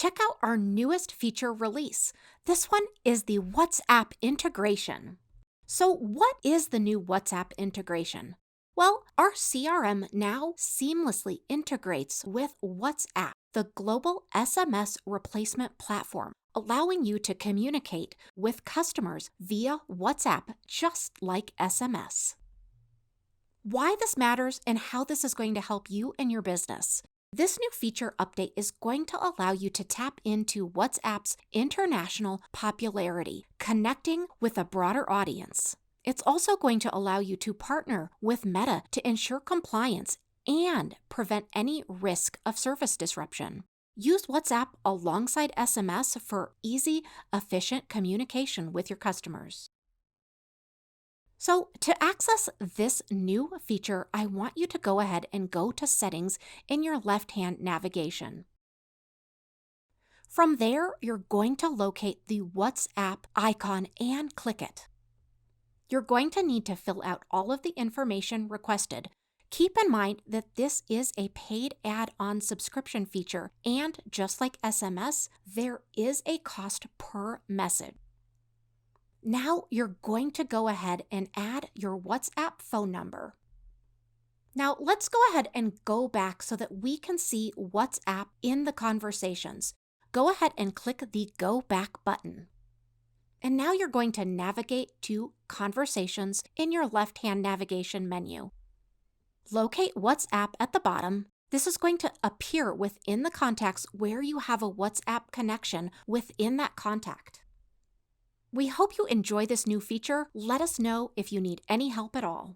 check out our newest feature release. This one is the WhatsApp integration. So what is the new WhatsApp integration? Well, our CRM now seamlessly integrates with WhatsApp, the global SMS replacement platform, allowing you to communicate with customers via WhatsApp just like SMS. Why this matters and how this is going to help you and your business. This new feature update is going to allow you to tap into WhatsApp's international popularity, connecting with a broader audience. It's also going to allow you to partner with Meta to ensure compliance and prevent any risk of service disruption. Use WhatsApp alongside SMS for easy, efficient communication with your customers. So to access this new feature, I want you to go ahead and go to Settings in your left-hand navigation. From there, you're going to locate the WhatsApp icon and click it. You're going to need to fill out all of the information requested. Keep in mind that this is a paid add-on subscription feature, and just like SMS, there is a cost per message. Now you're going to go ahead and add your WhatsApp phone number. Now let's go ahead and go back so that we can see WhatsApp in the conversations. Go ahead and click the Go Back button. And now you're going to navigate to Conversations in your left-hand navigation menu. Locate WhatsApp at the bottom. This is going to appear within the contacts where you have a WhatsApp connection within that contact. We hope you enjoy this new feature. Let us know if you need any help at all.